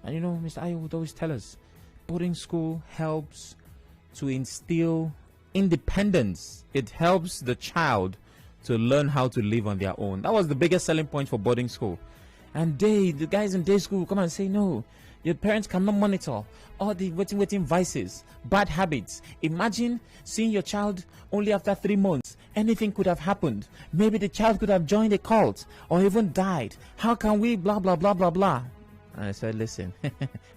And you know, Mr. Ayo would always tell us, boarding school helps to instill independence. It helps the child to learn how to live on their own. That was the biggest selling point for boarding school. And the guys in day school come and say, no, your parents cannot monitor all the waiting vices, bad habits. Imagine seeing your child only after 3 months. Anything could have happened. Maybe the child could have joined a cult or even died. How can we blah, blah, blah, blah, blah? And I said, listen,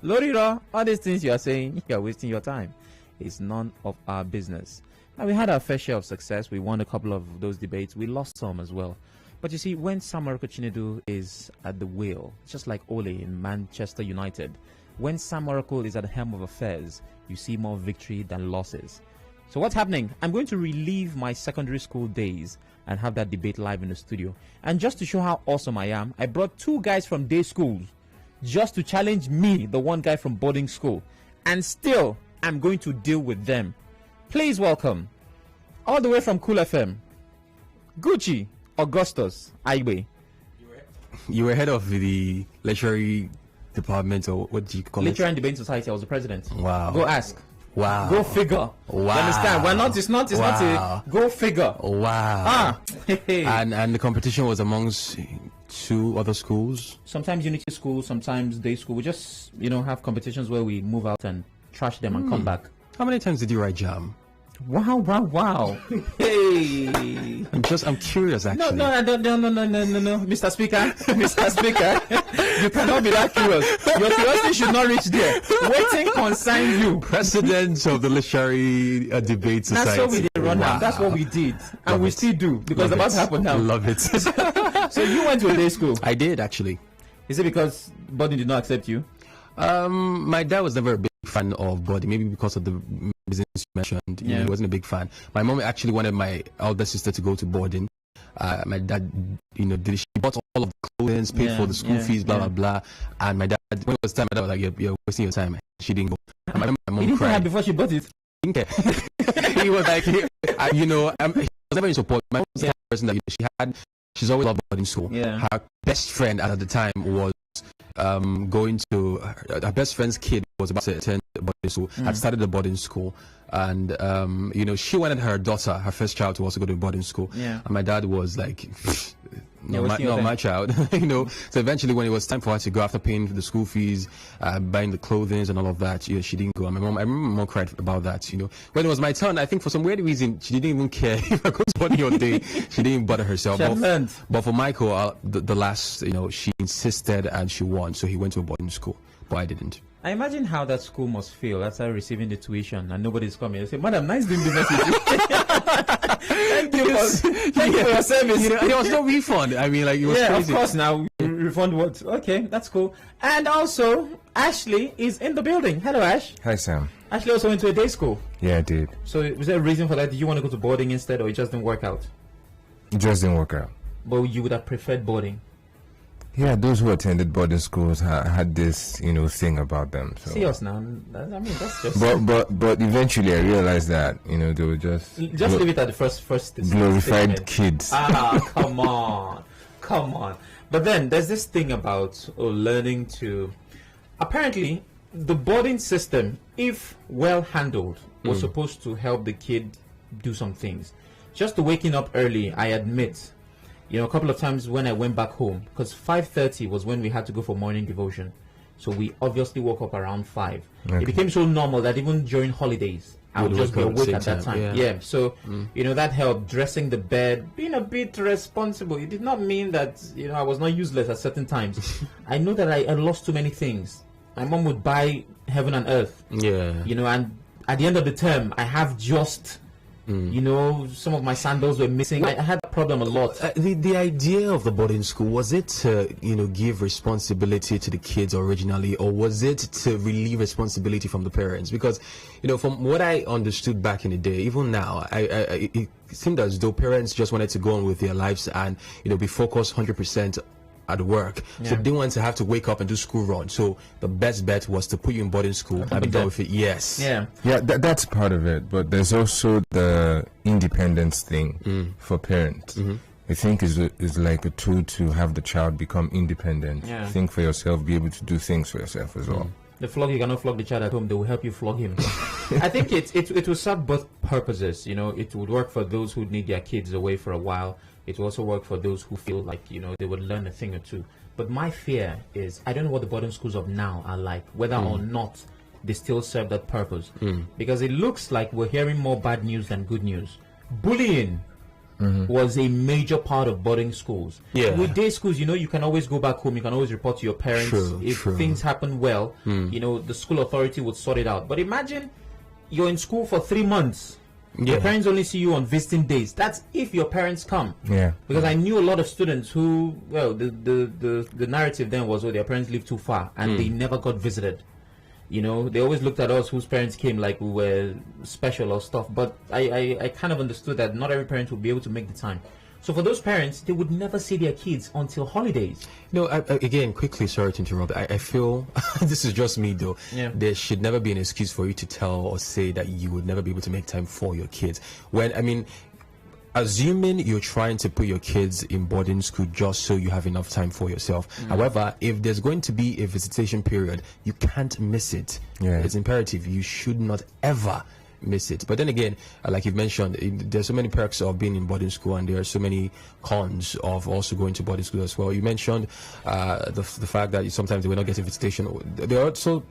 Loriro, all these things you are saying, you are wasting your time. It's none of our business. Now, we had our fair share of success. We won a couple of those debates. We lost some as well. But you see, when Samuel Chinedu is at the wheel, just like Ole in Manchester United, when Sam Oracle is at the helm of affairs, you see more victory than losses. So what's happening? I'm going to relive my secondary school days and have that debate live in the studio. And just to show how awesome I am, I brought 2 guys from day schools just to challenge me, the one guy from boarding school. And still, I'm going to deal with them. Please welcome, all the way from Cool FM, Gucci, Augustus, Aiwe. You were head of the literary department, or what do you call it? Literary and Debate Society. I was the president. Wow. Go ask. Wow. Go figure. Wow. You understand? We're not. It's not a go figure. Wow. And the competition was amongst 2 other schools. Sometimes Unity School, sometimes Day School. We just have competitions where we move out and trash them and come back. How many times did you write jam? Wow. Hey. I'm curious, actually. No, Mr. Speaker. You cannot be that curious. Your curiosity should not reach there. Waiting consign you. President of the Literary Debate Society. That's what we did run now. That's what we did. And we still do, because it's about to happen now. Love it. So you went to a day school? I did, actually. Is it because Body did not accept you? My dad was never a big fan of Body, maybe because of the reasons you mentioned. He wasn't a big fan. My mom actually wanted my elder sister to go to boarding. My dad, she bought all of the clothes, paid for the school fees, blah, blah, blah. And my dad, when it was time, my dad was like, you're wasting your time. She didn't go. And my mom cried. Before she bought it? He didn't care. He was like, he was never in support. My mom was the kind of person that, she's always loved boarding school. Yeah. Her best friend at the time was going to her best friend's kid was about to attend boarding school. Had started the boarding school, and she wanted her daughter, her first child, to also go to boarding school. And my dad was like, not my child. So eventually, when it was time for her to go, after paying for the school fees, buying the clothing and all of that, she didn't go. And I remember my mom cried about that. When it was my turn, I think for some weird reason she didn't even care if I go to boarding or day. She didn't bother herself. But for Michael, the last, she insisted and she won, so he went to a boarding school, but I didn't. I imagine how that school must feel after receiving the tuition and nobody's coming. They say, "Madam, nice doing business with you." Thank you for your service. There was no refund. I mean, it was crazy. Of course. Now refund what? Okay, that's cool. And also, Ashley is in the building. Hello, Ash. Hi, Sam. Ashley also went to a day school. Yeah, I did. So, was there a reason for that? Did you want to go to boarding instead, or it just didn't work out? It just didn't work out. But you would have preferred boarding. Yeah, those who attended boarding schools had this, thing about them. So. See us now. I mean, that's just. But eventually, I realized that they were just leave it at the first glorified kids. Come on. But then there's this thing about learning to. Apparently, the boarding system, if well handled, was supposed to help the kid do some things. Just the waking up early, I admit. A couple of times when I went back home, because 5:30 was when we had to go for morning devotion. So we obviously woke up around 5. Okay. It became so normal that even during holidays, I would just be awake at that time. Yeah. So, that helped. Dressing the bed, being a bit responsible. It did not mean that, I was not useless at certain times. I know that I lost too many things. My mom would buy heaven and earth. Yeah. And at the end of the term, I have just... some of my sandals were missing. I had a problem a lot. The idea of the boarding school, was it to, give responsibility to the kids originally, or was it to relieve responsibility from the parents? Because, from what I understood back in the day, even now, it seemed as though parents just wanted to go on with their lives and, be focused 100% at work. So they want to have to wake up and do school run. So the best bet was to put you in boarding school and be done with it. Yes. Yeah, that's part of it. But there's also the independence thing for parents. I think is like a tool to have the child become independent. Yeah. Think for yourself, be able to do things for yourself as well. The flog, you cannot flog the child at home. They will help you flog him. I think it will serve both purposes. You know, it would work for those who need their kids away for a while. It will also work for those who feel like, you know, they would learn a thing or two. But my fear is, I don't know what the boarding schools of now are like, whether or not they still serve that purpose. Because it looks like we're hearing more bad news than good news. Bullying was a major part of boarding schools. With day schools, you know, you can always go back home. You can always report to your parents. If things happen well, you know, the school authority would sort it out. But imagine you're in school for 3 months. Your parents only see you on visiting days. That's if your parents come. Because I knew a lot of students who, well, the narrative then was, oh, their parents live too far and they never got visited. You know, they always looked at us whose parents came like we were special or stuff. But I kind of understood that not every parent would be able to make the time. So for those parents, they would never see their kids until holidays. No, again, quickly, sorry to interrupt. I feel, this is just me though, there should never be an excuse for you to tell or say that you would never be able to make time for your kids. When, I mean, assuming you're trying to put your kids in boarding school just so you have enough time for yourself. However, if there's going to be a visitation period, you can't miss it. It's imperative. You should not ever miss it. But then again, like you've mentioned, there's so many perks of being in boarding school, and there are so many cons of also going to boarding school as well. You mentioned the fact that sometimes they were not getting visitation. There are also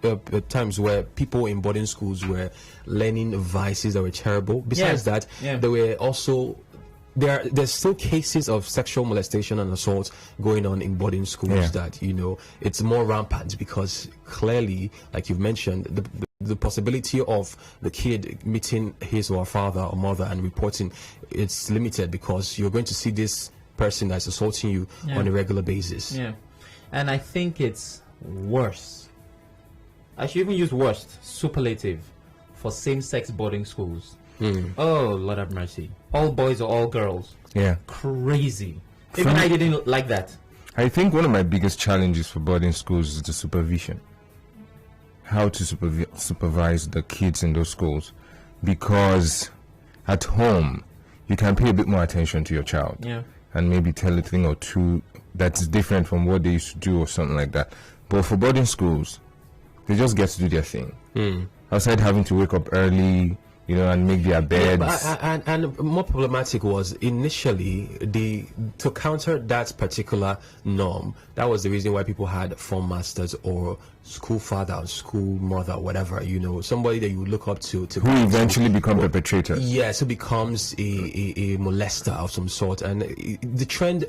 times where people in boarding schools were learning vices that were terrible. Besides that, there were also there's still cases of sexual molestation and assault going on in boarding schools that, you know, it's more rampant because clearly, like you've mentioned, the possibility of the kid meeting his or her father or mother and reporting, it's limited because you're going to see this person that's assaulting you on a regular basis. And I think it's worse. I should even use worst, superlative, for same-sex boarding schools. Oh, Lord have mercy. All boys or all girls. Crazy. Even I didn't like that. I think one of my biggest challenges for boarding schools is the supervision. How to supervise the kids in those schools. Because at home, you can pay a bit more attention to your child. And maybe tell a thing or two that's different from what they used to do or something like that. But for boarding schools, they just get to do their thing. Outside having to wake up early, you know, and make their beds. And more problematic was initially to counter that particular norm. That was the reason why people had form masters or school father or school mother, whatever, you know, somebody that you would look up to who eventually become perpetrators. Yes, who becomes a molester of some sort, and the trend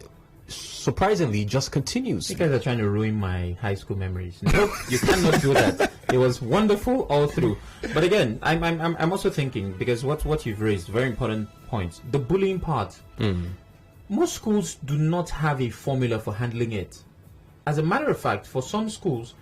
surprisingly just continues. You guys are trying to ruin my high school memories. Nope, you cannot do that. It was wonderful all through. But again, I'm also thinking, because what you've raised, very important points. The bullying part. Most schools do not have a formula for handling it. As a matter of fact, for some schools,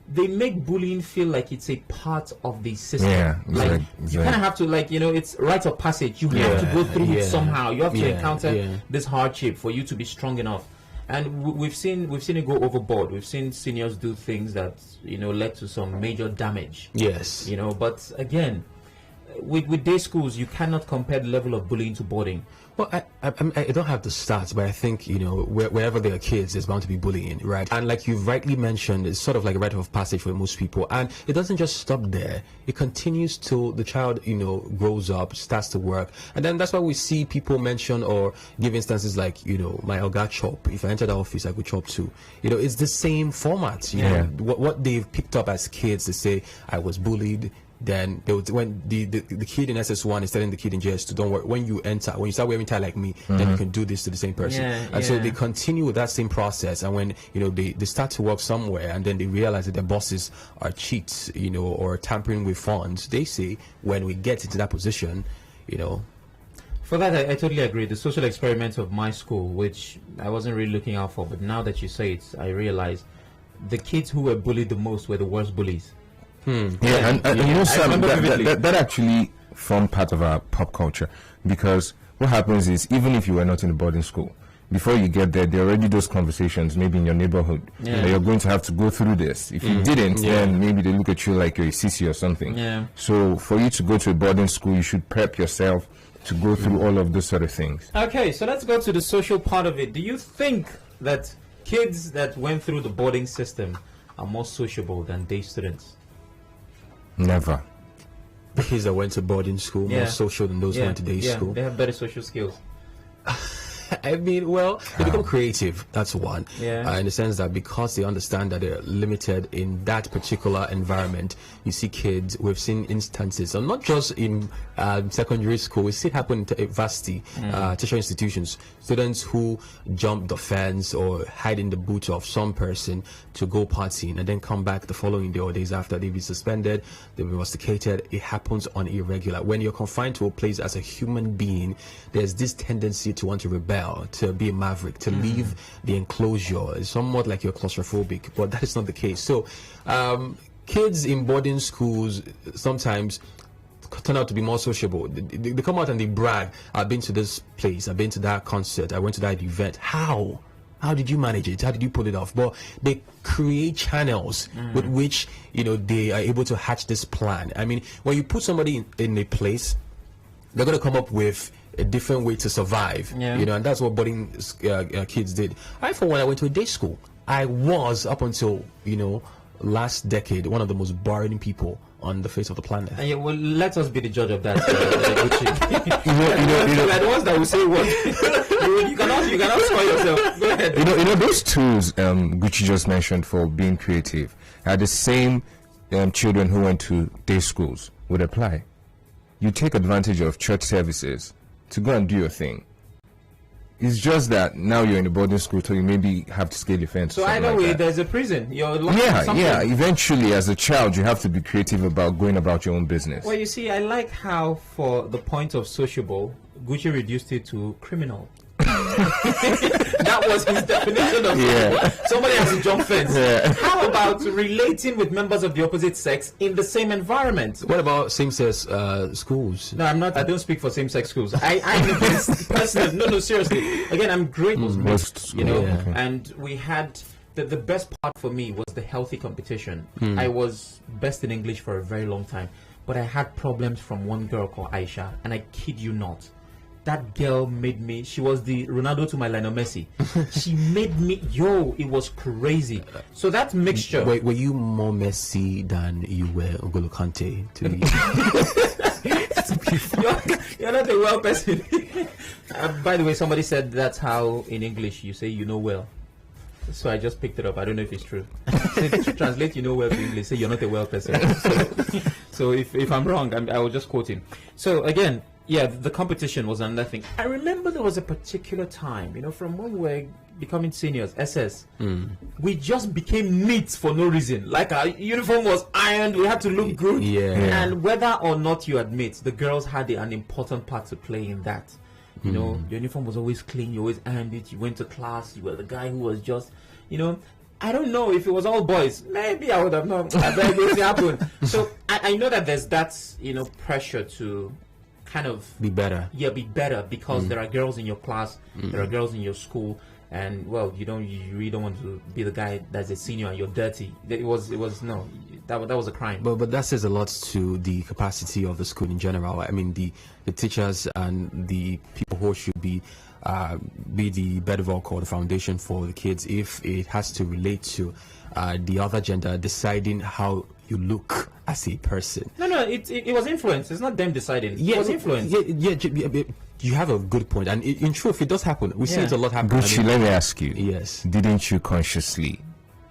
they make bullying feel like it's a part of the system. You kind of have to, like, you know, it's rite of passage. You have to go through it somehow. You have to encounter this hardship for you to be strong enough. And we've seen it go overboard. We've seen seniors do things that, you know, led to some major damage. You know, but again, with day schools, you cannot compare the level of bullying to boarding. Well, I don't have the stats, but I think, you know, wherever there are kids, there's bound to be bullying, right? And like you've rightly mentioned, it's sort of like a rite of passage for most people. And it doesn't just stop there. It continues till the child, you know, grows up, starts to work. And then that's why we see people mention or give instances like, you know, my Oga chop. If I enter the office, I could chop too. You know, it's the same format. You know, what they've picked up as kids, they say, I was bullied. Then they would, when the kid in SS1 is telling the kid in JS2, don't worry, when you start wearing tie like me, then you can do this to the same person. And so they continue with that same process, and when, you know, they start to work somewhere and then they realize that their bosses are cheats, you know, or tampering with funds, they say, when we get into that position, you know. For that, I totally agree. The social experiment of my school, which I wasn't really looking out for, but now that you say it, I realize the kids who were bullied the most were the worst bullies. And you know, Sam, that actually formed part of our pop culture, because what happens is, even if you were not in a boarding school, before you get there are already those conversations maybe in your neighborhood that you're going to have to go through this. If you didn't, then maybe they look at you like you're a sissy or something. So for you to go to a boarding school, you should prep yourself to go through all of those sort of things. Okay, so let's go to the social part of it. Do you think that kids that went through the boarding system are more sociable than day students? Never. The kids that went to boarding school more social than those who went to day school. They have better social skills. I mean, well, they become creative. That's one. Yeah. In the sense that because they understand that they're limited in that particular environment, you see kids. We've seen instances, and not just in secondary school. We see it happen in varsity, tertiary institutions. Students who jump the fence or hide in the boot of some person to go partying, and then come back the following day or days after they've been suspended, they've been rusticated. It happens on irregular. When you're confined to a place as a human being, there's this tendency to want to rebel, to be a maverick, to leave the enclosure. It's somewhat like you're claustrophobic, but that is not the case. So kids in boarding schools sometimes turn out to be more sociable. They come out and they brag, I've been to this place, I've been to that concert, I went to that event. How did you manage it? How did you pull it off? But they create channels with which, they are able to hatch this plan. I mean, when you put somebody in a place, they're going to come up with a different way to survive, and that's what boarding kids did. For when I went to a day school, I was, up until last decade, one of the most boring people on the face of the planet. Well, let us be the judge of that. Like the ones that will say what you cannot score yourself. Go ahead. Those tools Gucci just mentioned for being creative are the same children who went to day schools would apply. You take advantage of church services to go and do your thing. It's just that now you're in a boarding school, so you maybe have to scale your fence. So either way, there's a prison. You're Eventually, as a child, you have to be creative about going about your own business. Well, you see, I like how, for the point of sociable, Gucci reduced it to criminal. That was his definition of somebody has to jump fence. How about relating with members of the opposite sex in the same environment? What about same-sex schools? No, I'm not. I don't speak for same-sex schools. I'm against personal. No, seriously. Again, I'm great was mixed, and we had the best part for me was the healthy competition. I was best in English for a very long time, but I had problems from one girl called Aisha, and I kid you not. That girl made me, she was the Ronaldo to my Lionel Messi. She made me, it was crazy. So that mixture. Were you more Messi than you were N'Golo Kante to me? You're not a well person. By the way, somebody said that's how in English you say you know well. So I just picked it up. I don't know if it's true. So translate you know well to English, say you're not a well person. So if I'm wrong, I will just quote him. So again, the competition was another thing. I remember there was a particular time, from when we were becoming seniors, SS, we just became neat for no reason. Like our uniform was ironed, we had to look good. And whether or not you admit, the girls had an important part to play in that. Your uniform was always clean, you always ironed it, you went to class, you were the guy who was just, I don't know if it was all boys. Maybe I would have known. It happened. So I know that there's that, pressure to kind of be better. Be better because there are girls in your class, there are girls in your school, and you really don't want to be the guy that's a senior and you're dirty. That was a crime. But that says a lot to the capacity of the school in general. I mean, the teachers and the people who should be the bedrock or the foundation for the kids. If it has to relate to the other gender deciding how you look as a person. No, it was influence. It's not them deciding. It was influence. You have a good point, and in truth, it does happen. We see it a lot happen. Gucci, let me ask you. Yes. Didn't you consciously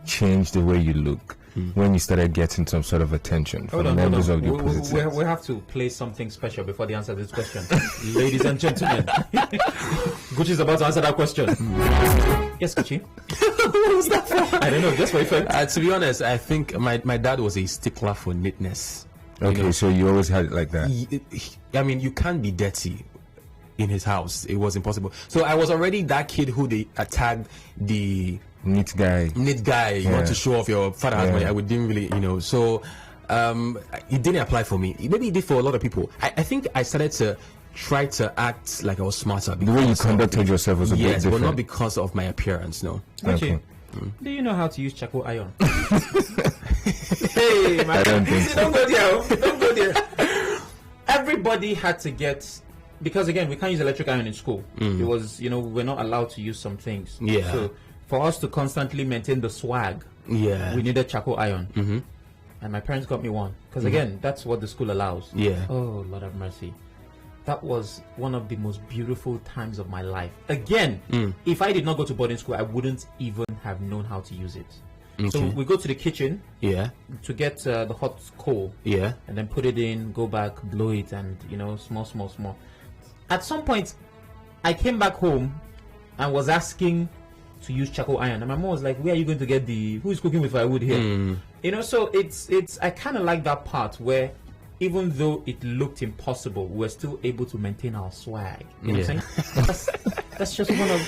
change the way you look when you started getting some sort of attention from members of the opposite sex? We have to play something special before they answer this question. Ladies and gentlemen, Gucci is about to answer that question. Yes, Gucci. What was that for? I don't know, just for effect. To be honest, I think my dad was a stickler for neatness. Okay, so you always had it like that. I mean, you can't be dirty in his house. It was impossible. So I was already that kid who they tagged the neat guy. You want to show off your father has money. I didn't really, so it didn't apply for me. Maybe it did for a lot of people. I think I started to try to act like I was smarter. The way you conducted yourself was a bit different. But not because of my appearance, no. Okay. Do you know how to use charcoal iron? Hey, man. I don't think so. Don't go there. Everybody had to get because again, we can't use electric iron in school. It was, we're not allowed to use some things. Yeah. So for us to constantly maintain the swag, yeah, we needed charcoal iron. And my parents got me one because again, that's what the school allows. Yeah. Oh, Lord have mercy. That was one of the most beautiful times of my life. Again, if I did not go to boarding school, I wouldn't even have known how to use it. Okay. So we go to the kitchen, to get the hot coal, and then put it in, go back, blow it, and small. At some point, I came back home and was asking to use charcoal iron, and my mom was like, "Where are you going to get who is cooking with firewood here?" So it's I kind of like that part where, even though it looked impossible, we're still able to maintain our swag. You know what I'm saying? That's just one of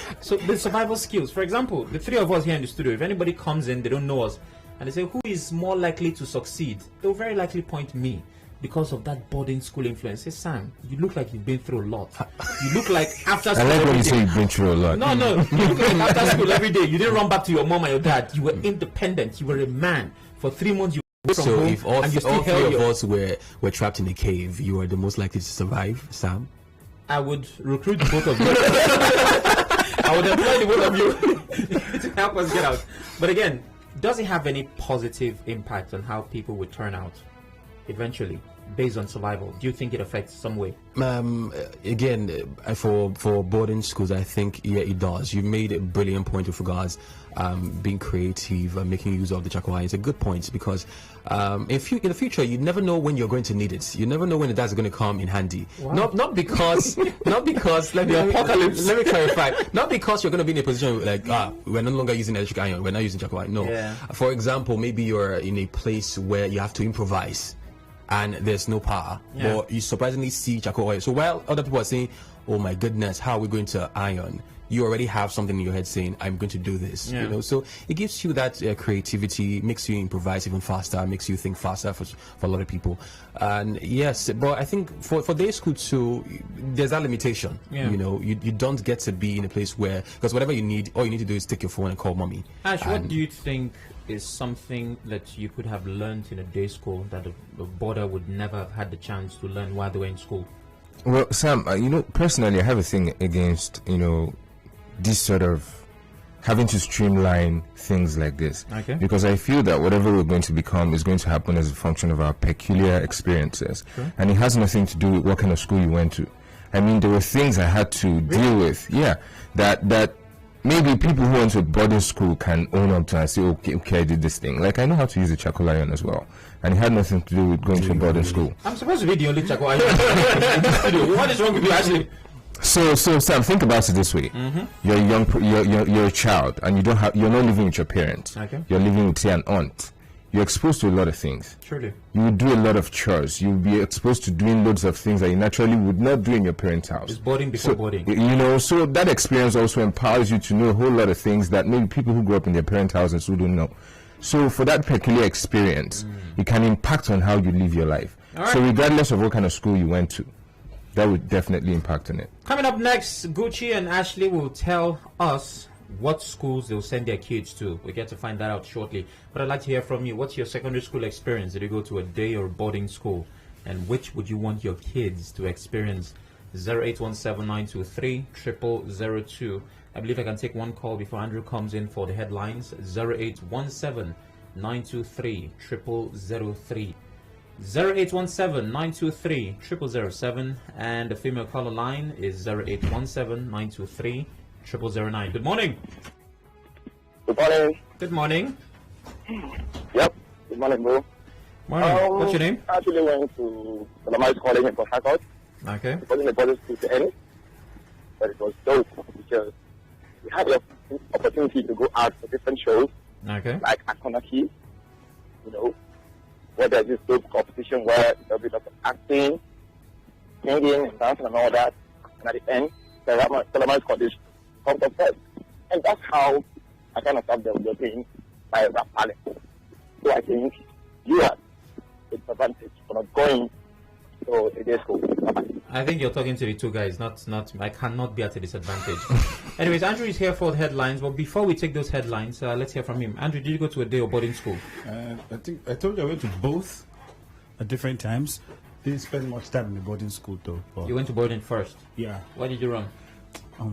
the survival skills. For example, the three of us here in the studio, if anybody comes in, they don't know us, and they say, who is more likely to succeed? They'll very likely point me because of that boarding school influence. Say, Sam, you look like you've been through a lot. You look like after school. I like when you say you've been through a lot. No. You look like after school every day. You didn't run back to your mom and your dad. You were independent. You were a man. For 3 months, you so if all three of us were trapped in a cave, you are the most likely to survive, Sam? I would recruit both of you. I would employ the both of you to help us get out. But again, does it have any positive impact on how people would turn out eventually based on survival? Do you think it affects some way? Again, for boarding schools, I think it does. You made a brilliant point with regards being creative and making use of the charcoal iron. It's a good point because in the future you never know when you're going to need it. You never know when that's going to come in handy. Wow. Not because let me clarify. Not because you're going to be in a position like we're no longer using electric iron, we're not using charcoal iron. No. Yeah. For example, maybe you're in a place where you have to improvise and there's no power, but you surprisingly see charcoal oil. So while other people are saying, oh my goodness, how are we going to iron? You already have something in your head saying, I'm going to do this. So it gives you that creativity, makes you improvise even faster, makes you think faster for a lot of people. And yes, but I think for day school too, there's that limitation. You don't get to be in a place where, because whatever you need, all you need to do is take your phone and call mommy. Ash, what do you think is something that you could have learned in a day school that a boarder would never have had the chance to learn while they were in school? Well, Sam, personally, I have a thing against, this sort of having to streamline things like this. Okay. Because I feel that whatever we're going to become is going to happen as a function of our peculiar experiences. Sure. And it has nothing to do with what kind of school you went to. I mean, there were things I had to deal with, that maybe people who went to boarding school can own up to and say, okay, I did this thing. Like, I know how to use a charcoal iron as well. And it had nothing to do with going to boarding school. I'm supposed to be the only charcoal iron in this studio. What is wrong with you, Ashley? So Sam, think about it this way: you're you're a child, and you're not living with your parents. Okay. You're living with, say, an aunt. You're exposed to a lot of things. Truly. You will do a lot of chores. You'll be exposed to doing loads of things that you naturally would not do in your parents' house. It's boarding before boarding. So that experience also empowers you to know a whole lot of things that maybe people who grew up in their parents' houses who don't know. So for that peculiar experience, it can impact on how you live your life. Right. So regardless of what kind of school you went to, that would definitely impact on it. Coming up next, Gucci and Ashley will tell us what schools they'll send their kids to. We get to find that out shortly. But I'd like to hear from you. What's your secondary school experience? Did you go to a day or boarding school? And which would you want your kids to experience? 0817-923-0002. I believe I can take one call before Andrew comes in for the headlines. 0817-923-0003. 0817-923-0007, and the female caller line is 0817-923-0009. Good morning. Good morning. Good morning. Yep. Good morning, bro. Morning. What's your name? I actually went to Solomai's College in Port Harcourt. Okay. It wasn't a boarding school to end, but it was dope because we had the opportunity to go out for different shows, Okay. like Akonaki, where there's this dope competition where there'll be lots of acting, singing, and dancing and all that. And at the end, Solomai's College comes up first. And that's how I kind of start developing my rap talent. So I think you have a advantage for not going to a day school. I think you're talking to the two guys, not I cannot be at a disadvantage. Anyways, Andrew is here for the headlines, but before we take those headlines, let's hear from him. Andrew, did you go to a day or boarding school? I think I told you I went to both at different times. didn't spend much time in the boarding school though. You went to boarding first? Yeah. Why did you run? I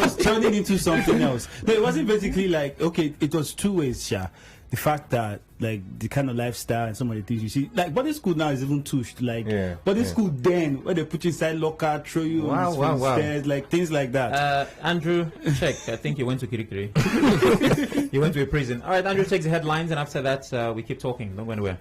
was turning into something else. No, it wasn't basically like, okay, it was two ways, Sha. The fact that, like, the kind of lifestyle and some of the things you see, like, boarding school now is even touched. Like, boarding school then, where they put you inside locker, throw you on the stairs, like, things like that. Andrew, check. I think you went to Kirikiri. You went to a prison. All right, Andrew takes the headlines, and after that, we keep talking. Don't go anywhere.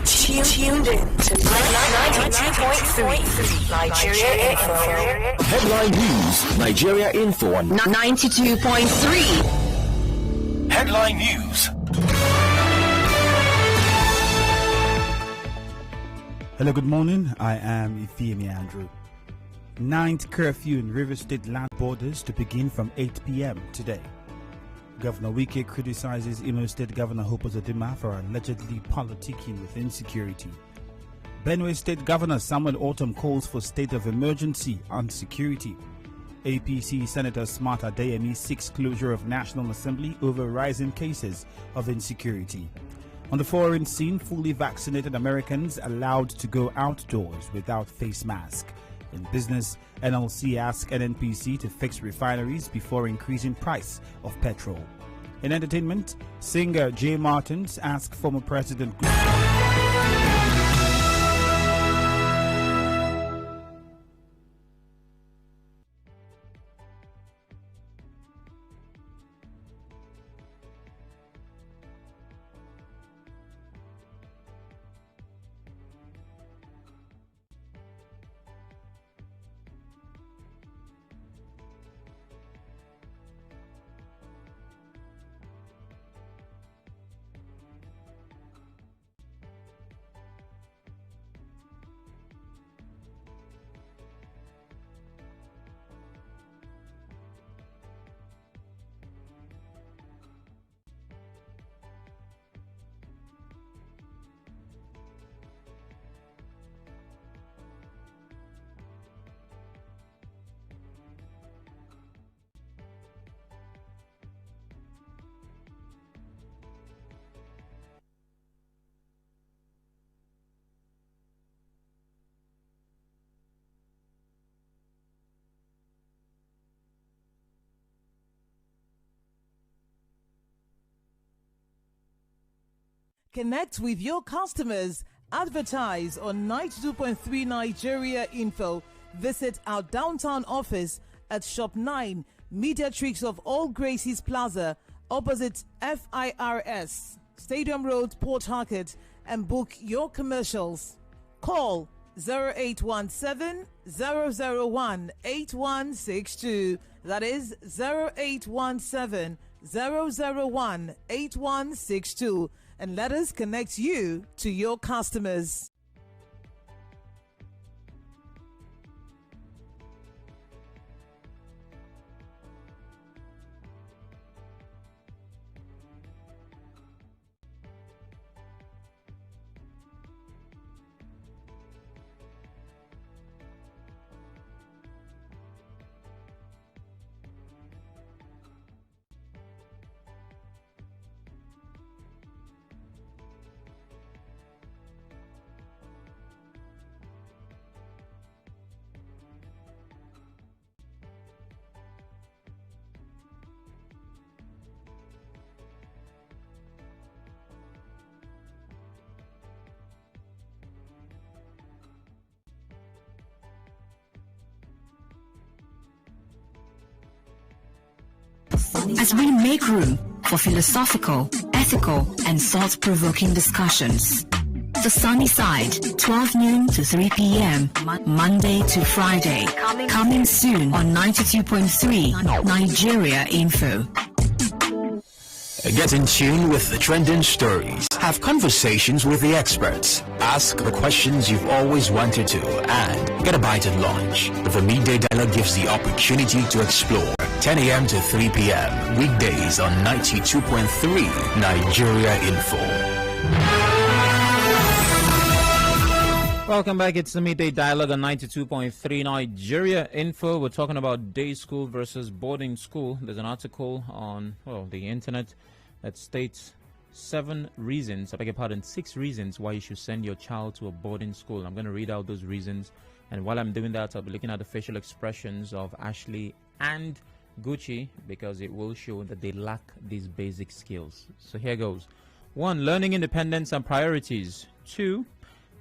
Tuned in to 92.3 Nigeria Info. Headline News, Nigeria Info on 92.3. Headline News. Hello, good morning. I am Ifeemi Andrew. 9th curfew in Rivers State land borders to begin from 8 p.m. today. Governor Wike criticizes Imo State Governor Hope Uzodinma for allegedly politicking with insecurity. Benue State Governor Samuel Ortom calls for state of emergency on security. APC Senator Smart Adeyemi seeks closure of National Assembly over rising cases of insecurity. On the foreign scene, fully vaccinated Americans allowed to go outdoors without face mask. In business, NLC asks NNPC to fix refineries before increasing price of petrol. In entertainment, singer Jay Martins asks former President Connect with your customers. Advertise on 92.3 Nigeria Info. Visit our downtown office at Shop 9, Mediatrix of All Gracies Plaza, opposite FIRS, Stadium Road, Port Harcourt, and book your commercials. Call 0817 001 8162. That is 0817 001 8162. And let us connect you to your customers. As we make room for philosophical, ethical, and thought-provoking discussions. The Sunny Side, 12 noon to 3 p.m., Monday to Friday. Coming soon on 92.3 Nigeria Info. Get in tune with the trending stories. Have conversations with the experts. Ask the questions you've always wanted to. And get a bite at lunch. The Midday Dialogue gives the opportunity to explore. 10 a.m. to 3 p.m. Weekdays on 92.3 Nigeria Info. Welcome back. It's the Midday Dialogue on 92.3 Nigeria Info. We're talking about day school versus boarding school. There's an article on, the internet that states 6 reasons why you should send your child to a boarding school. I'm going to read out those reasons. And while I'm doing that, I'll be looking at the facial expressions of Ashley and Gucci because it will show that they lack these basic skills. So here goes. 1. Learning independence and priorities. 2.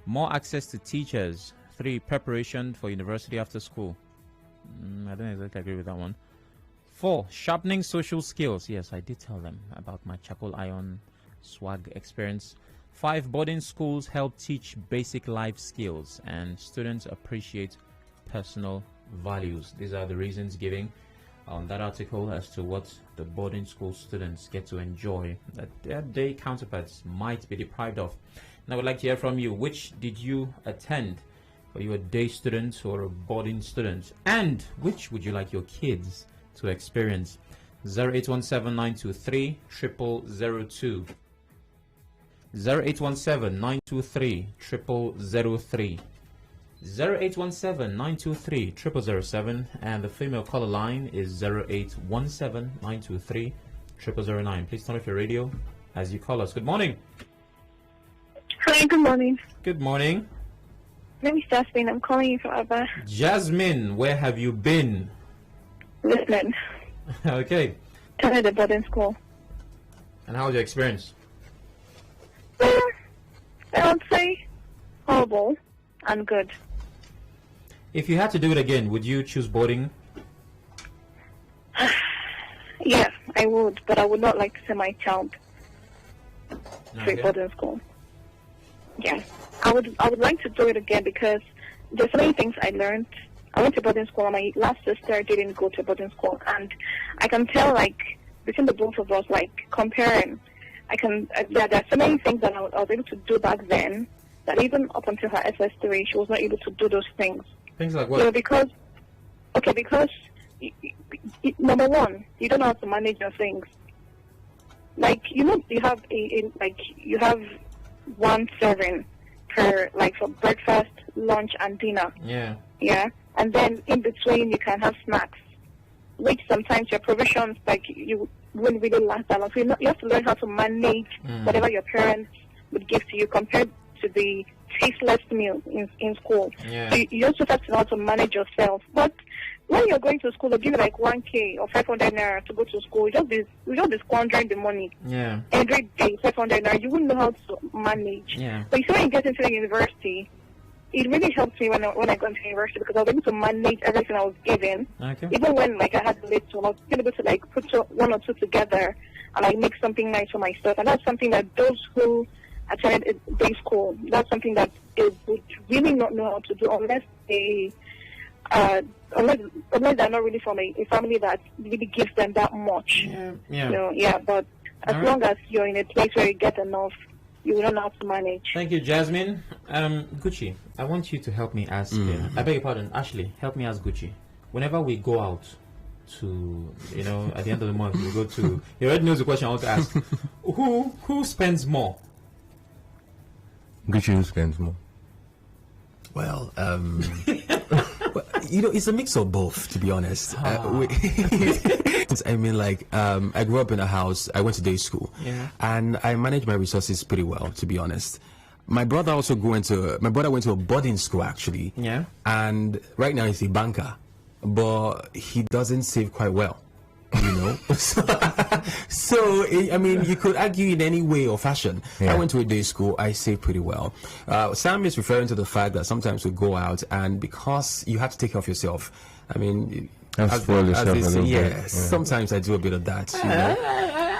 More access to teachers. 3. Preparation for university after school. I don't exactly agree with that one. 4. Sharpening social skills. Yes, I did tell them about my charcoal iron swag experience. 5. Boarding schools help teach basic life skills and students appreciate personal values. These are the reasons given on that article as to what the boarding school students get to enjoy that their day counterparts might be deprived of. And I would like to hear from you. Which did you attend? Were you a day student or a boarding student? And which would you like your kids to experience? 0817-923-0002. 0817-923-0003. 0817-923-0007. And the female caller line is 0817-923-0009. Please turn off your radio as you call us. Good morning. Hi, good morning. Good morning. My name is Jasmine. I'm calling you from Abba. Jasmine, where have you been? Listening. Okay. At the boarding school. And how was your experience? I would say horrible and good. If you had to do it again, would you choose boarding? Yes, I would, but I would not like to send my child to a boarding school. Yes, I would like to do it again because there's so many things I learned. I went to boarding school, and my last sister didn't go to boarding school, and I can tell, like, between the both of us, like, comparing, there are so many things that I was able to do back then that even up until her SS3, she was not able to do those things. Things like what? You know, because number one, you don't know how to manage your things. Like, you know, you have you have one serving per, like, for breakfast, lunch, and dinner. Yeah. Yeah, and then in between you can have snacks, which sometimes your provisions, like, you wouldn't really last that long. So you have to learn how to manage whatever your parents would give to you compared to the tasteless meal in school. Yeah. So you also have to know how to manage yourself. But when you're going to school, they'll give you like 1K or 500 naira to go to school. You just be squandering the money. Yeah. Every day, 500 naira. You wouldn't know how to manage. Yeah. But you see, when you get into the university, it really helped me when I got into university because I was able to manage everything I was given. Okay. Even when, like, I had the late one, I was able to, like, put one or two together and, like, make something nice for myself. And that's something that those who attended day school, that's something that they would really not know how to do unless they, unless they're not really from a family that really gives them that much. Yeah. Yeah. You know, yeah, but as long as you're in a place where you get enough, you will not know how to manage. Thank you, Jasmine. Gucci, I want you to help me ask. I beg your pardon, Ashley. Help me ask Gucci. Whenever we go out to, you know, at the end of the month, we go to. He already knows the question I want to ask. Who spends more? Gucci, who spends more? Well, you know, it's a mix of both, to be honest. I mean, like, I grew up in a house. I went to day school, and I managed my resources pretty well, to be honest. My brother also went to a boarding school, actually. Yeah. And right now he's a banker, but he doesn't save quite well, you know. So I mean, you could argue in any way or fashion. I went to a day school. I saved pretty well. Sam is referring to the fact that sometimes we go out, and because you have to take care of yourself, I mean, sometimes I do a bit of that,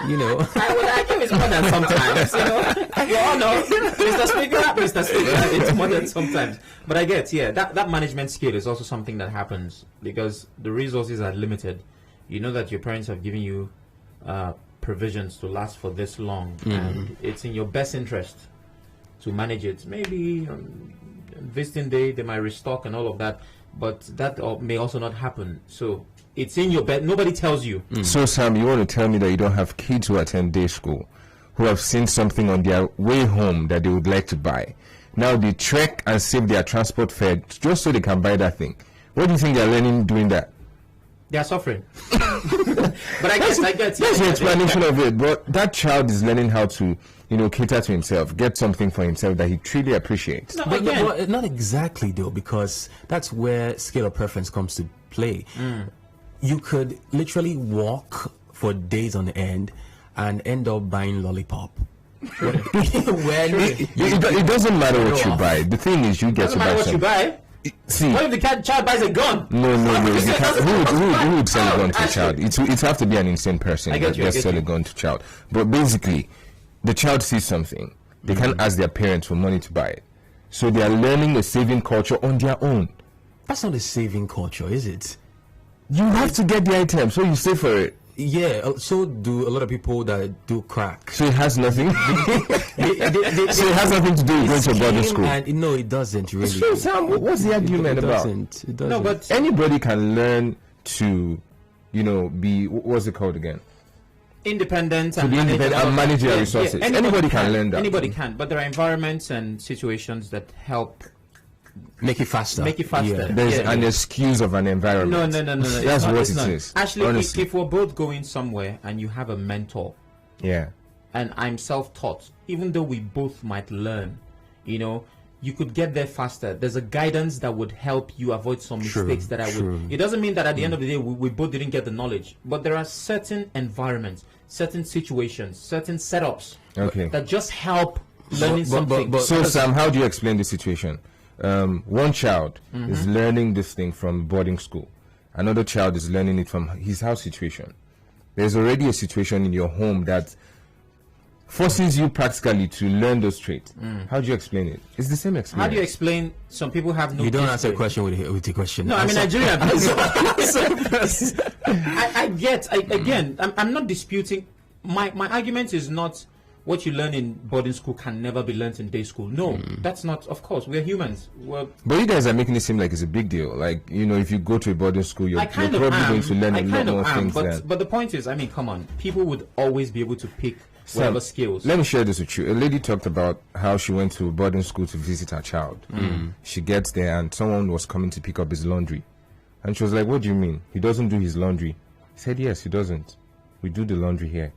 you know. I would argue it's more than sometimes, you know. You all know, Mr. Speaker, it's more than sometimes. But I get, that management skill is also something that happens because the resources are limited. You know that your parents have given you provisions to last for this long, and it's in your best interest to manage it. Maybe visiting day, they might restock and all of that. But that may also not happen. So it's in your bed. Nobody tells you. So, Sam, you want to tell me that you don't have kids who attend day school who have seen something on their way home that they would like to buy. Now they trek and save their transport fare just so they can buy that thing. What do you think they're learning doing that? They are suffering. But I guess that's the explanation of it. But that child is learning how to, cater to himself, get something for himself that he truly appreciates. No, but not exactly though, because that's where scale of preference comes to play. You could literally walk for days on end and end up buying lollipop. It doesn't matter what you buy. The thing is, you get to buy something. What you buy? See, what if the child buys a gun? No. You can't, who would sell a gun to a child? It have to be an insane person that just sell a gun to a child. But basically, the child sees something. They can't ask their parents for money to buy it. So they are learning a saving culture on their own. That's not a saving culture, is it? You have to get the item, so you save for it. Yeah, so do a lot of people that do crack. So it has nothing. So it has nothing to do with going to a boarding school. No, it doesn't really. So Sam, what's the argument about? It doesn't. No, but anybody can learn to, be, what's it called again? Independent and manage their resources. Yeah, anybody can learn that. Anybody can, but there are environments and situations that help. Make it faster. Yeah. There's an excuse of an environment. No. That's what it is. Actually, if we're both going somewhere and you have a mentor, and I'm self-taught, even though we both might learn, you could get there faster. There's a guidance that would help you avoid some mistakes that I would. It doesn't mean that at the end of the day we both didn't get the knowledge, but there are certain environments, certain situations, certain setups that just help learning something. So Sam, how do you explain the situation? One child is learning this thing from boarding school. Another child is learning it from his house situation. There's already a situation in your home that forces you practically to learn those traits. How do you explain it? It's the same experience. How do you explain some people have no... You don't answer a question with a question. No, I'm Nigerian. I'm not disputing. My argument is not... What you learn in boarding school can never be learned in day school. No, that's not. Of course, we're humans. But you guys are making it seem like it's a big deal. Like, if you go to a boarding school, you're probably going to learn a lot more things. But the point is, come on. People would always be able to pick whatever skills. Let me share this with you. A lady talked about how she went to boarding school to visit her child. She gets there and someone was coming to pick up his laundry. And she was like, what do you mean? He doesn't do his laundry. He said, yes, he doesn't. We do the laundry here.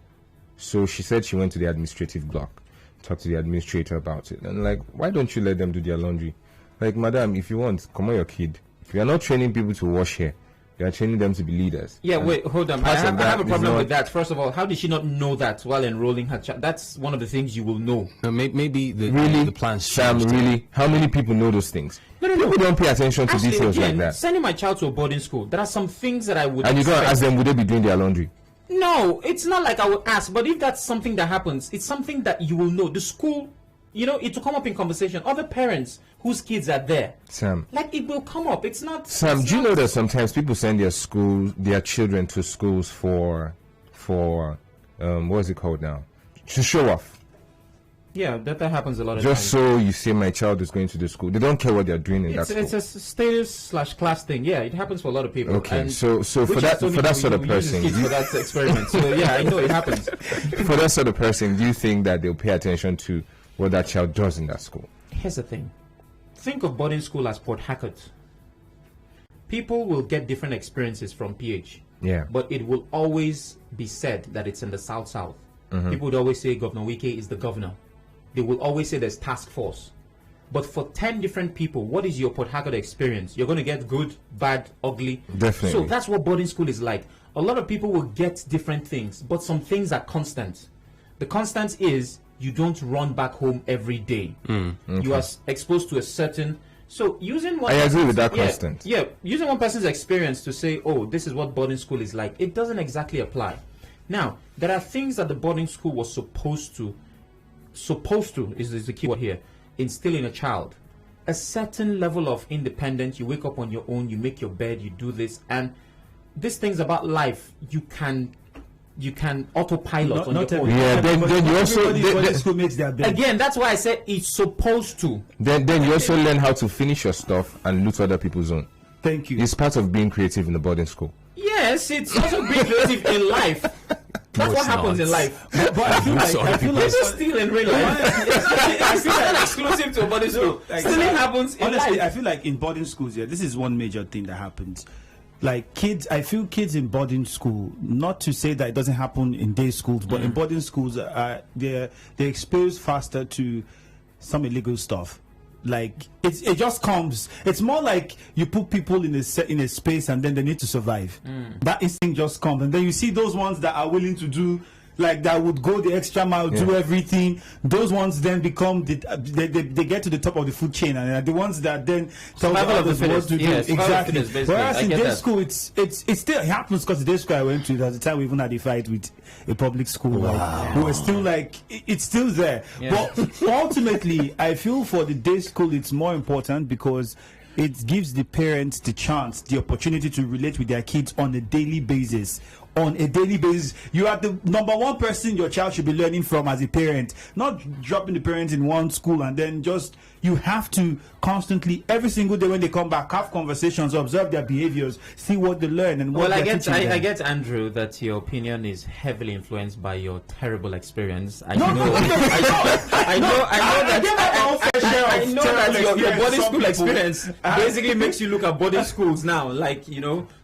So she said she went to the administrative block, talked to the administrator about it. And why don't you let them do their laundry? Madam, if you want, come on your kid. If you are not training people to wash here, you are training them to be leaders. Yeah, wait, hold on. I have a problem with that. First of all, how did she not know that while enrolling her child? That's one of the things you will know. Maybe the plans Sam, really? How many people know those things? No. People don't pay attention to details like that. Sending my child to a boarding school, there are some things that I would And you don't ask them, would they be doing their laundry? No, it's not like I would ask, but if that's something that happens, it's something that you will know. The school, it will come up in conversation. Other parents whose kids are there, Sam, it will come up. It's not. Sam, do you know that sometimes people send their children to schools for what is it called now? To show off. Yeah, that happens a lot of times. Just so you say my child is going to the school. They don't care what they're doing in that school. It's a status/class thing. Yeah, it happens for a lot of people. Okay, so for that sort of person, for that experiment. So yeah, I know it happens. For that sort of person, do you think that they'll pay attention to what that child does in that school? Here's the thing. Think of boarding school as Port Harcourt. People will get different experiences from PH. Yeah. But it will always be said that it's in the South. People would always say Governor Wike is the governor. They will always say there's task force. But for 10 different people, what is your Port Harcourt experience? You're going to get good, bad, ugly. Definitely. So that's what boarding school is like. A lot of people will get different things, but some things are constant. The constant is you don't run back home every day. Okay. You are exposed to a certain... So using one... I agree with that constant. Yeah, using one person's experience to say, oh, this is what boarding school is like, it doesn't exactly apply. Now, there are things that the boarding school was supposed to is the key word here, instill in a child. A certain level of independence. You wake up on your own, you make your bed, you do this, and these things about life you can autopilot on your own. Yeah, then you also school makes their bed. Again, that's why I said it's supposed to. Then you also learn how to finish your stuff and loot other people's own. Thank you. It's part of being creative in the boarding school. Yes, it's also being creative in life. That's what happens in life. But I feel like people steal in real life. It's not exclusive to a boarding school. Stealing happens in honestly, life. I feel like in boarding schools, this is one major thing that happens. Like kids, I feel kids in boarding school, not to say that it doesn't happen in day schools, but in boarding schools, they're exposed faster to some illegal stuff. Like it just comes. It's more like you put people in a space and then they need to survive. That instinct just comes, and then you see those ones that are willing to do. Like that would go the extra mile, do everything. Those ones then become they get to the top of the food chain, and are the ones that then tell others what to do. Exactly. Whereas in day school, it still happens, because the day school I went to, at the time we even had a fight with a public school. Like, we were still like it's still there. But ultimately, I feel for the day school it's more important because it gives the parents the opportunity to relate with their kids on a daily basis. You are the number one person your child should be learning from as a parent, not dropping the parents in one school and then you have to constantly, every single day when they come back, have conversations, observe their behaviors, see what they learn and what I get, Andrew, that your opinion is heavily influenced by your terrible experience. I know that your boarding school experience basically makes you look at boarding schools now like,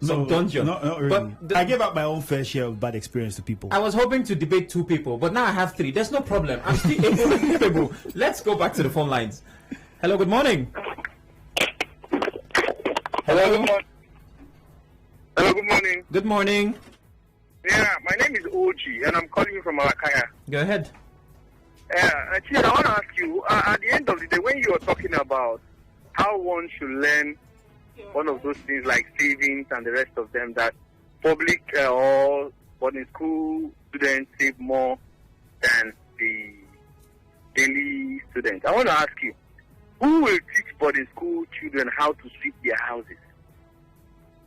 some dungeon. Not really. But I gave up my own fair share of bad experience to people. I was hoping to debate 2 people, but now I have 3. There's no problem. I'm still able. Let's go back to the phone lines. Hello, good morning. Hello, good morning. Hello, good morning. Good morning. Yeah, my name is OG, and I'm calling you from Alakaya. Go ahead. Actually, I want to ask you, at the end of the day, when you are talking about how one should learn one of those things like savings and the rest of them, that public or boarding school students save more than the daily students. I want to ask you, who will teach boarding school children how to sweep their houses?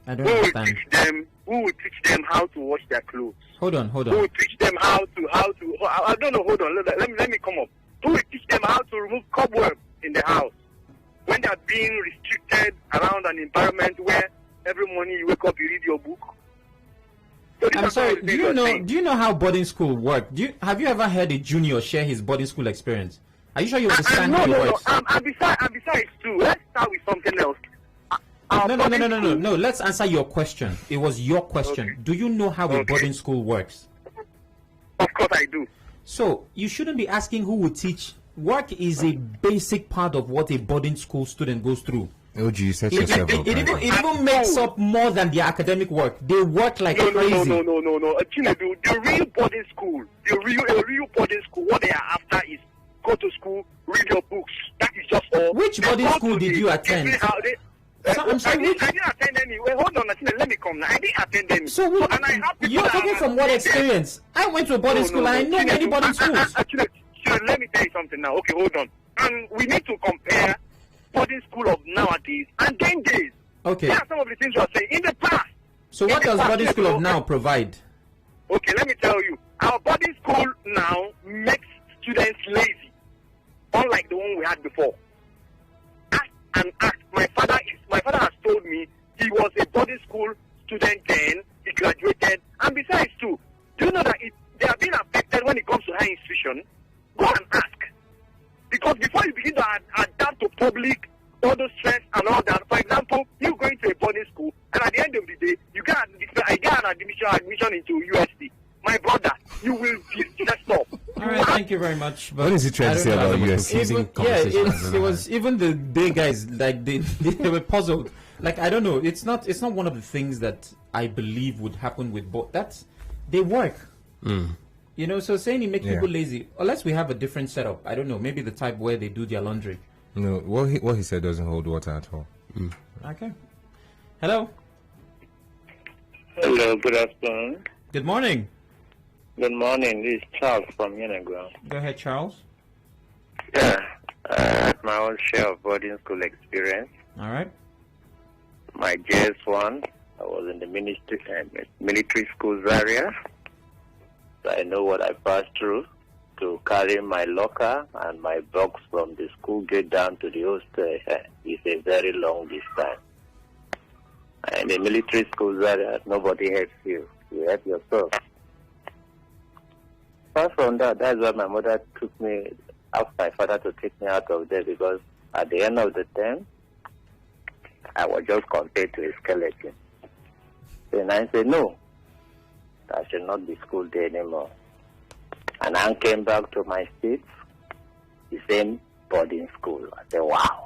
I don't understand. Who will teach them how to wash their clothes? Hold on. Who will teach them how to I don't know, hold on, let me come up. Who will teach them how to remove cobwebs in the house when they are being restricted around an environment where every morning you wake up, you read your book? So I'm sorry, do you know how boarding school work? Have you ever heard a junior share his boarding school experience? Are you sure you understand how it works? Besides too, let's start with something else. No. Let's answer your question. It was your question. Okay. Do you know how a boarding school works? Of course I do. So you shouldn't be asking who will teach. Work is a basic part of what a boarding school student goes through. OG, you set yourself up. It even makes up more than the academic work. They work like crazy. No. The real boarding school, a real boarding school, what they are after is go to school, read your books. That is just all. Which boarding school did you attend? I'm sorry, I didn't attend any. Wait, hold on, let me come now. I didn't attend any. You're talking from what experience? I went to a boarding school and I know many boarding schools. Actually, let me tell you something now. Okay, hold on. And we need to compare boarding school of nowadays and then days. Okay. There are some of the things you are saying in the past. So what does boarding school of now provide? Okay, let me tell you. Our boarding school now makes students lazy, unlike the one we had before. Ask. My father has told me he was a boarding school student then. He graduated, and besides too, do you know that they are being affected when it comes to higher institution? Go and ask, because before you begin to adapt to public, all those stress and all that. For example, you going to a boarding school, and at the end of the day, I get an admission into USD. My brother, you will be stressed up. All right, thank you very much. What is he trying to say about USD? It was even the day guys, like they were puzzled. Like, I don't know, it's not one of the things that I believe would happen with both. They work. So saying it makes people lazy, unless we have a different setup. I don't know, maybe the type where they do their laundry. No, what he said doesn't hold water at all. Okay. Hello. Hello, good afternoon. Good morning. Good morning. This is Charles from Yenagoa. Go ahead, Charles. Yeah, I had my own share of boarding school experience. All right. My JS1, I was in the military schools area. So I know what I passed through to carry my locker and my box from the school gate down to the hostel. It's a very long distance. In the military schools area, nobody helps you. You help yourself. apart from that, that's why my mother took me, asked my father to take me out of there, because at the end of the term, I was just compared to a skeleton. Then I said, no, I should not be schooled there anymore. And I came back to my state, the same boarding school. I said, wow.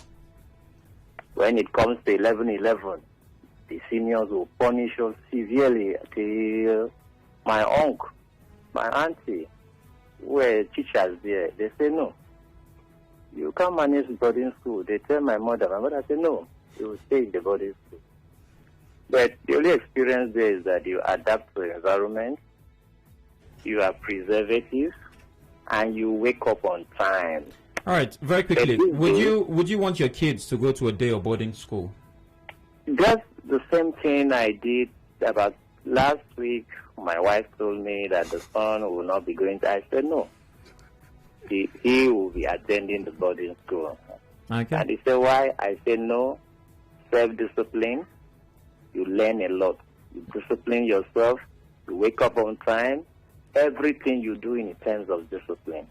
When it comes to 11-11, the seniors will punish us severely. My uncle, my auntie, who were teachers there, they say, no, you can't manage boarding school. They tell my mother said, no, you will stay in the boarding school. But the only experience there is that you adapt to the environment, you are preservative, and you wake up on time. All right, very quickly, would you want your kids to go to a day of boarding school? That's the same thing I did about last week. My wife told me that the son will not be going to. I said no. He will be attending the boarding school. Okay. And he said why? I said no. Self-discipline. You learn a lot. You discipline yourself. You wake up on time. Everything you do in terms of discipline.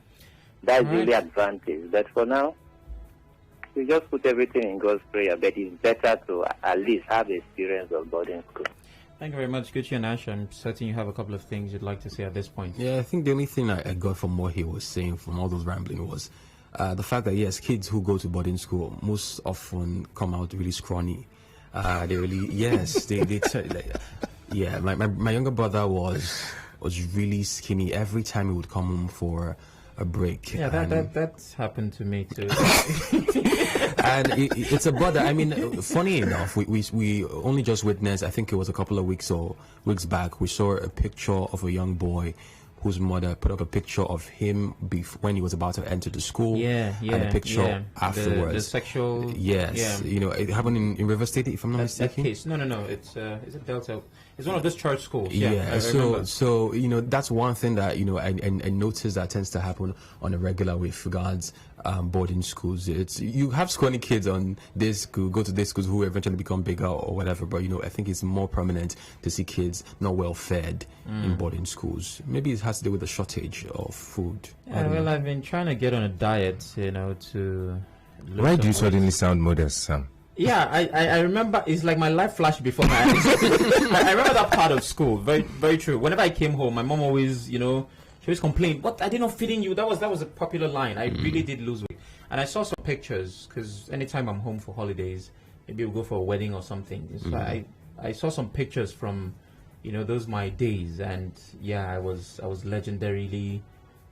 That's really advantage. But for now, we just put everything in God's prayer. But it's better to at least have the experience of boarding school. Thank you very much, Gucci and Ash. I'm certain you have a couple of things you'd like to say at this point. Yeah, I think the only thing I got from what he was saying, from all those rambling, was the fact that, yes, kids who go to boarding school most often come out really scrawny. They really, yes, yeah, my younger brother was really skinny every time he would come home for a break. Yeah, that happened to me too. And it's a brother. I mean, funny enough, we only just witnessed, I think it was a couple of weeks back, we saw a picture of a young boy whose mother put up a picture of him when he was about to enter the school. And a picture afterwards. The sexual... Yes. Yeah. You know, it happened in River State, if I'm not mistaken. That case. No. It's is it Delta? It's one of those church schools. Yeah. So you know, that's one thing that, you know, I notice that tends to happen on a regular with regards boarding schools. It's you have scrawny kids on this school, go to this schools who eventually become bigger or whatever. But you know, I think it's more prominent to see kids not well fed in boarding schools. Maybe it has to do with the shortage of food. Yeah, well, I've been trying to get on a diet, you know, to. Why do you suddenly sound modest, Sam? Yeah, I remember. It's like my life flashed before my eyes. I remember that part of school. Very, very true. Whenever I came home, my mom always, you know, she always complained, "What? I did not feeding you." That was a popular line. I really did lose weight, and I saw some pictures because anytime I'm home for holidays, maybe we'll go for a wedding or something. So I saw some pictures from, you know, those my days, and yeah, I was legendarily,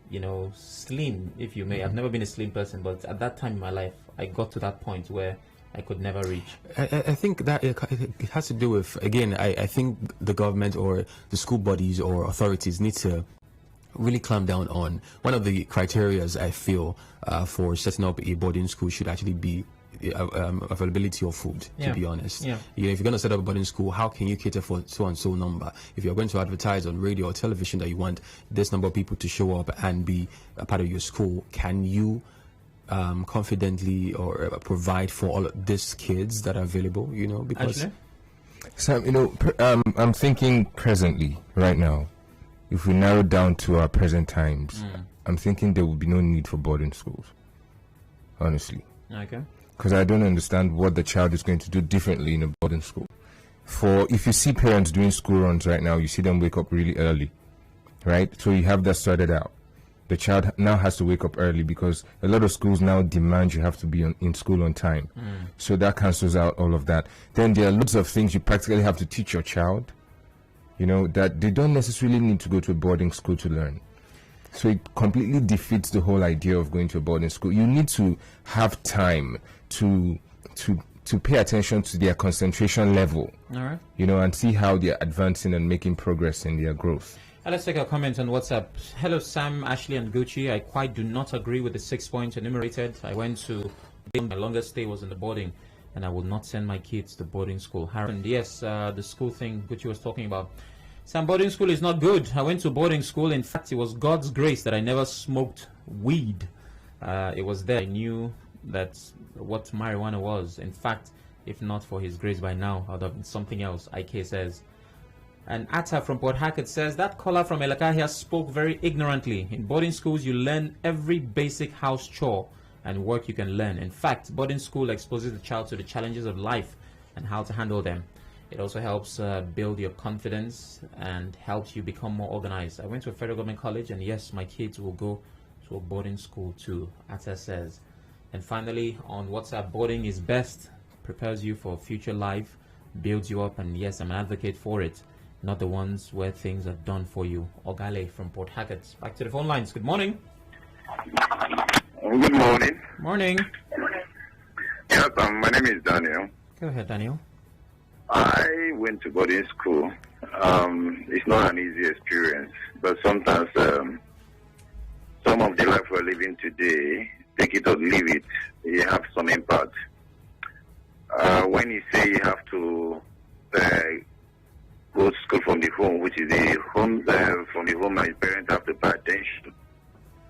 you know, slim, if you may. I've never been a slim person, but at that time in my life, I got to that point where I could never reach. I think that it has to do with, again, I think the government or the school bodies or authorities need to really clamp down on one of the criterias I feel for setting up a boarding school should actually be availability of food, to be honest. Yeah. You know, if you're going to set up a boarding school, how can you cater for so and so number? If you're going to advertise on radio or television that you want this number of people to show up and be a part of your school, can you confidently or provide for all of these kids that are available, you know? Because Sam, you know, I'm thinking presently, right now, if we narrow down to our present times, I'm thinking there will be no need for boarding schools, honestly. Okay. Because I don't understand what the child is going to do differently in a boarding school. If you see parents doing school runs right now, you see them wake up really early, right? So you have that sorted out. The child now has to wake up early because a lot of schools now demand you have to be in school on time. So that cancels out all of that. Then there are lots of things you practically have to teach your child, you know, that they don't necessarily need to go to a boarding school to learn. So it completely defeats the whole idea of going to a boarding school. You need to have time to pay attention to their concentration level, all right, you know, and see how they're advancing and making progress in their growth. Let's take a comment on WhatsApp. Hello, Sam, Ashley, and Gucci. I quite do not agree with the 6 points enumerated. I went to, my longest stay was in the boarding, and I will not send my kids to boarding school. Harold, yes, the school thing Gucci was talking about. Sam, boarding school is not good. I went to boarding school. In fact, it was God's grace that I never smoked weed. It was there. I knew that's what marijuana was. In fact, if not for his grace by now, I would have been something else. IK says, And Atta from Port Hackett says that caller from Elakahia spoke very ignorantly. In boarding schools, you learn every basic house chore and work you can learn. In fact, boarding school exposes the child to the challenges of life and how to handle them. It also helps build your confidence and helps you become more organized. I went to a federal government college, and yes, my kids will go to a boarding school too, Atta says. And finally, on WhatsApp, boarding is best, prepares you for future life, builds you up, and yes, I'm an advocate for it. Not the ones where things are done for you. Ogale from Port Hackett. Back to the phone lines. Good morning. Good morning. Morning. Yes, my name is Daniel. Go ahead, Daniel. I went to boarding school. It's not an easy experience, but sometimes some of the life we're living today, take it or leave it, you have some impact. When you say you have to go to school from the home, which is the home from the home, my parents have to pay attention.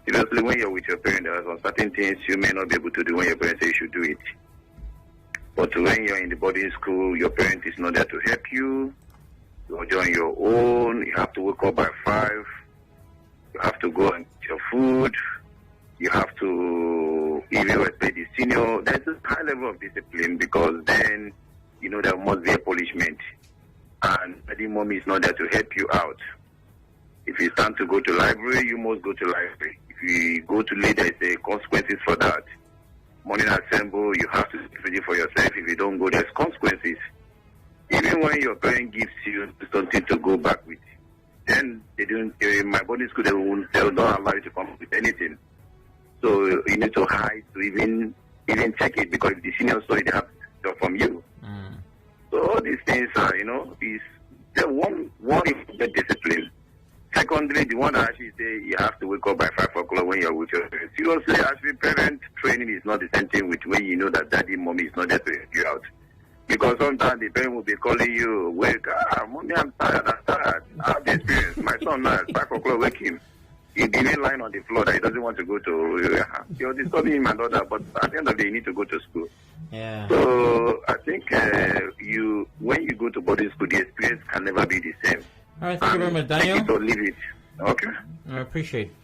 Seriously, when you're with your parents, there are some certain things you may not be able to do when your parents say you should do it. But when you're in the boarding school, your parent is not there to help you. You're on your own. You have to wake up by 5. You have to go and get your food. You have to even respect the senior. There's a high level of discipline because then, you know, there must be a punishment. And the mommy is not there to help you out. If it's time to go to library, you must go to library. If you go to late, there's consequences for that. Morning assemble, you have to be ready for yourself. If you don't go, there's consequences. Even when your parent gives you something to go back with, then they don't. In my boarding school, they don't allow you to come with anything. So you need to hide to even check it, because if the senior saw it, they have to stop from you. So all these things are, you know, is one is the discipline. Secondly, the one that actually say you have to wake up by 5 o'clock when you're with your parents. Seriously, actually, parent training is not the same thing with when you know that daddy, mommy is not there to help you out. Because sometimes the parent will be calling you, wake up, mommy, I'm tired. I have the experience. My son now at 5 o'clock, wake him. He's even lying on the floor that he doesn't want to go to. You're disturbing him and all that, but at the end of the day, you need to go to school. Yeah. So I think when you go to boarding school, the experience can never be the same. All right, thank you very much, Daniel. Take it or leave it. Okay. I appreciate it.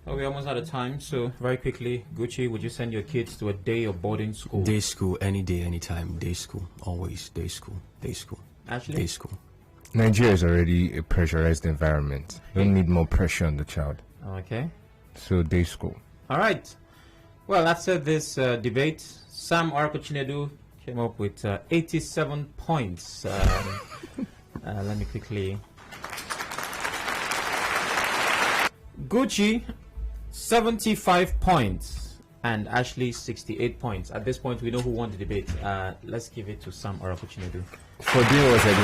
Oh, we're almost out of time, so very quickly, Gucci, would you send your kids to a day of boarding school? Day school, any day, anytime. Day school, always. Day school, day school. Actually? Day school. Nigeria is already a pressurized environment. You don't need more pressure on the child. Okay. So day school. All right. Well, after this debate, Sam Orakuchinedu came up with 87 points. Let me quickly... Gucci, 75 points, and Ashley, 68 points. At this point, we know who won the debate. Let's give it to Sam Orakuchinedu. For doing what I did.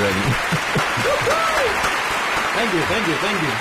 Thank you.